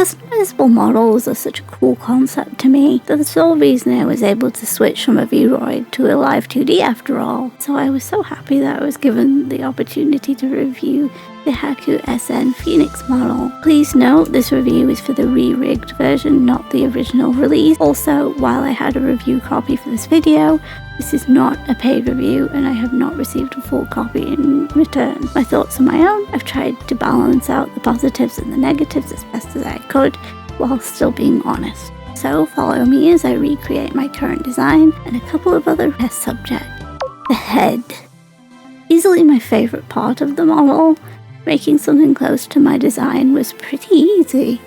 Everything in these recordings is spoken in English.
Customizable models are such a cool concept to me that the sole reason I was able to switch from a Vroid to a live 2D after all. So I was so happy that I was given the opportunity to review the HakuSN Phoenix model. Please note this review is for the re-rigged version, not the original release. Also, while I had a review copy for this video, this is not a paid review and I have not received a full copy in return. My thoughts are my own. I've tried to balance out the positives and the negatives as best as I could while still being honest. So follow me as I recreate my current design and a couple of other test subjects. The head. Easily my favourite part of the model. Making something close to my design was pretty easy.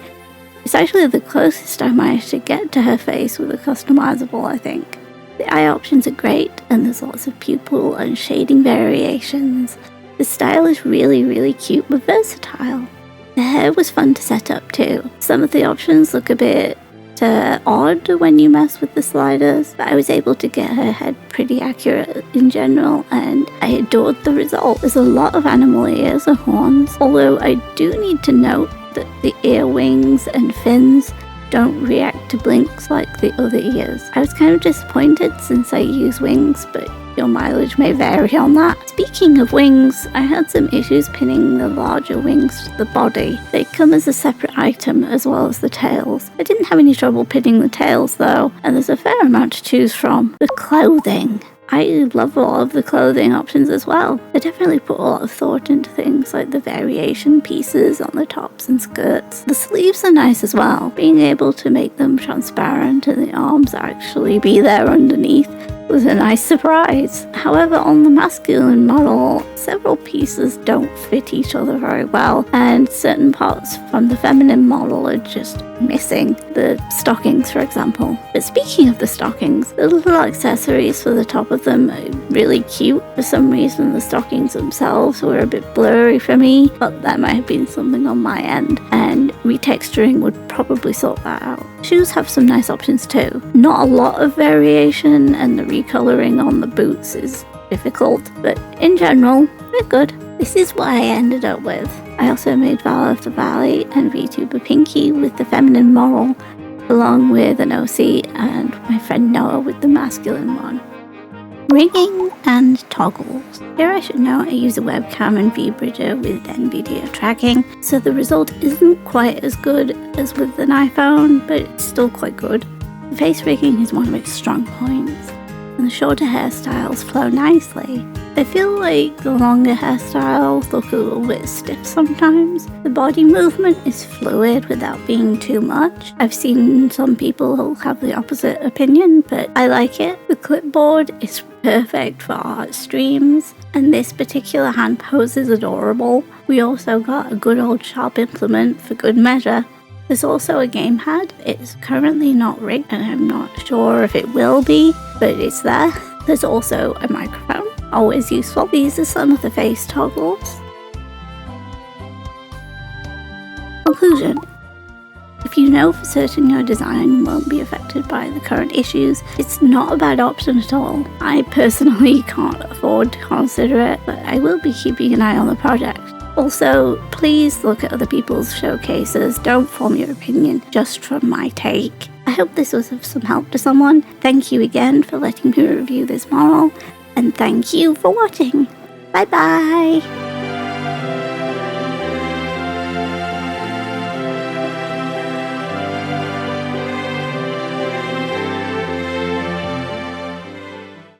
It's actually the closest I managed to get to her face with a customizable, I think. The eye options are great and there's lots of pupil and shading variations. The style is really cute but versatile. The hair was fun to set up too. Some of the options look a bit odd when you mess with the sliders, but I was able to get her head pretty accurate in general and I adored the result. There's a lot of animal ears or horns, although I do need to note that the ear wings and fins don't react to blinks like the other ears. I was kind of disappointed since I use wings, but your mileage may vary on that. Speaking of wings, I had some issues pinning the larger wings to the body. They come as a separate item as well as the tails. I didn't have any trouble pinning the tails though, and there's a fair amount to choose from. The clothing. I love a lot of the clothing options as well. They definitely put a lot of thought into things like the variation pieces on the tops and skirts. The sleeves are nice as well. Being able to make them transparent and the arms actually be there underneath was a nice surprise. However, on the masculine model, several pieces don't fit each other very well, and certain parts from the feminine model are just missing. The stockings, for example. But speaking of the stockings, the little accessories for the top of them are really cute. For some reason, the stockings themselves were a bit blurry for me, but that might have been something on my end, and retexturing would probably sort that out. Shoes have some nice options too. Not a lot of variation, and the recoloring on the boots is difficult, but in general, they're good. This is what I ended up with. I also made Val of the Valley and vtuber Pinky with the feminine model, along with an OC and my friend Noah with the masculine one. Rigging and toggles. Here I should note I use a webcam and vBridger with NVIDIA tracking, so the result isn't quite as good as with an iPhone, but it's still quite good. The face rigging is one of its strong points, and the shorter hairstyles flow nicely. I feel like the longer hairstyles look a little bit stiff sometimes. The body movement is fluid without being too much. I've seen some people who have the opposite opinion, but I like it. The clipboard is perfect for art streams, and this particular hand pose is adorable. We also got a good old sharp implement for good measure. There's also a game pad. It's currently not rigged and I'm not sure if it will be, but it's there. There's also a microphone, always useful. These are some of the face toggles. Conclusion. If you know for certain your design won't be affected by the current issues, it's not a bad option at all. I personally can't afford to consider it, but I will be keeping an eye on the project. Also, please look at other people's showcases. Don't form your opinion just from my take. I hope this was of some help to someone. Thank you again for letting me review this model, and thank you for watching. Bye bye!